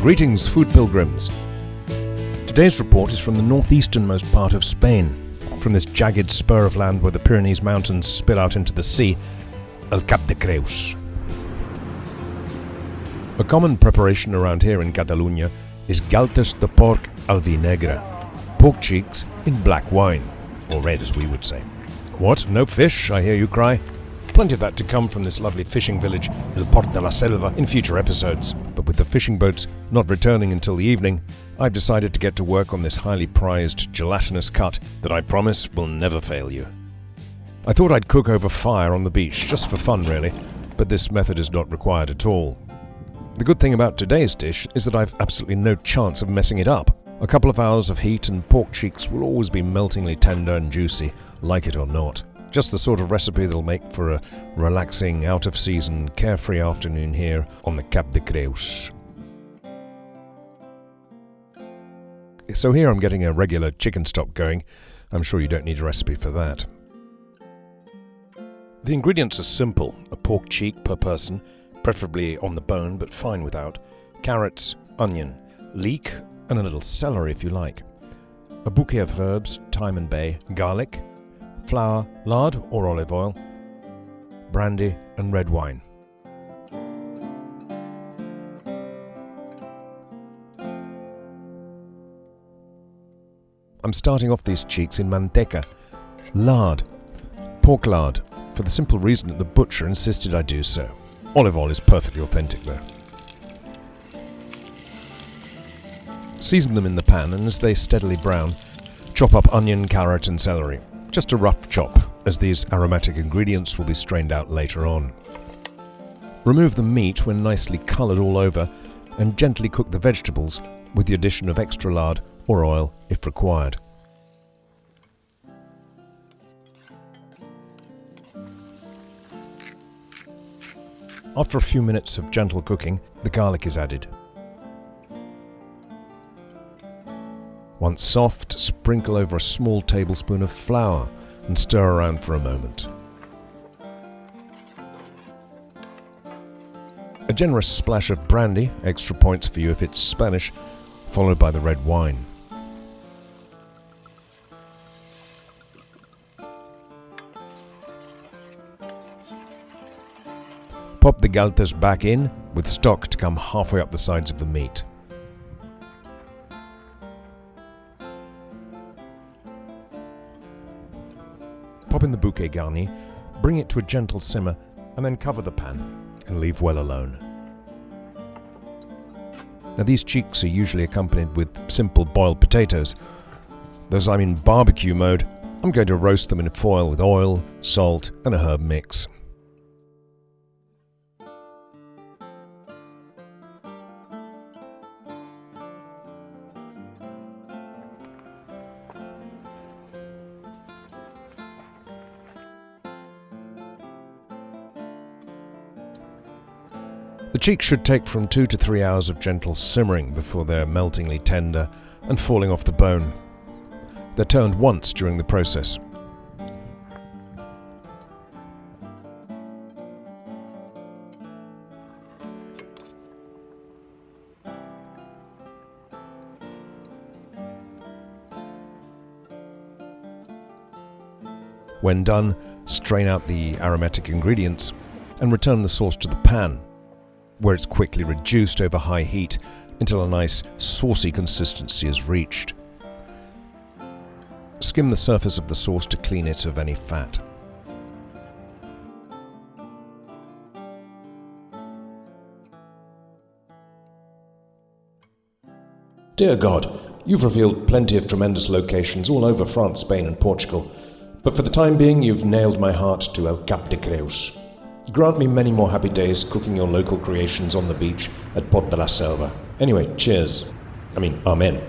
Greetings, food pilgrims. Today's report is from the northeasternmost part of Spain, from this jagged spur of land where the Pyrenees mountains spill out into the sea, El Cap de Creus. A common preparation around here in Catalunya is galtes de porc al vi negre, pork cheeks in black wine, or red as we would say. What, no fish, I hear you cry? Plenty of that to come from this lovely fishing village, El Port de la Selva, in future episodes. But with the fishing boats not returning until the evening, I've decided to get to work on this highly prized gelatinous cut that I promise will never fail you. I thought I'd cook over fire on the beach, just for fun really, but this method is not required at all. The good thing about today's dish is that I've absolutely no chance of messing it up. A couple of hours of heat and pork cheeks will always be meltingly tender and juicy, like it or not. Just the sort of recipe that'll make for a relaxing, out-of-season, carefree afternoon here on the Cap de Creus. So here I'm getting a regular chicken stock going. I'm sure you don't need a recipe for that. The ingredients are simple. A pork cheek per person, preferably on the bone but fine without, carrots, onion, leek and a little celery if you like, a bouquet of herbs, thyme and bay, garlic, flour, lard or olive oil, brandy and red wine. I'm starting off these cheeks in manteca, lard, pork lard, for the simple reason that the butcher insisted I do so. Olive oil is perfectly authentic though. Season them in the pan, and as they steadily brown, chop up onion, carrot and celery. Just a rough chop, as these aromatic ingredients will be strained out later on. Remove the meat when nicely coloured all over, and gently cook the vegetables with the addition of extra lard or oil if required. After a few minutes of gentle cooking, the garlic is added. Once soft, sprinkle over a small tablespoon of flour and stir around for a moment. A generous splash of brandy, extra points for you if it's Spanish, followed by the red wine. Pop the galtes back in, with stock to come halfway up the sides of the meat. Pop in the bouquet garni, bring it to a gentle simmer, and then cover the pan and leave well alone. Now these cheeks are usually accompanied with simple boiled potatoes. As I'm in barbecue mode, I'm going to roast them in foil with oil, salt and a herb mix. The cheeks should take from 2 to 3 hours of gentle simmering before they're meltingly tender and falling off the bone. They're turned once during the process. When done, strain out the aromatic ingredients and return the sauce to the pan, where it's quickly reduced over high heat until a nice saucy consistency is reached. Skim the surface of the sauce to clean it of any fat. Dear God, you've revealed plenty of tremendous locations all over France, Spain and Portugal, but for the time being you've nailed my heart to El Cap de Creus. Grant me many more happy days cooking your local creations on the beach at Port de la Selva. Anyway, cheers. Amen.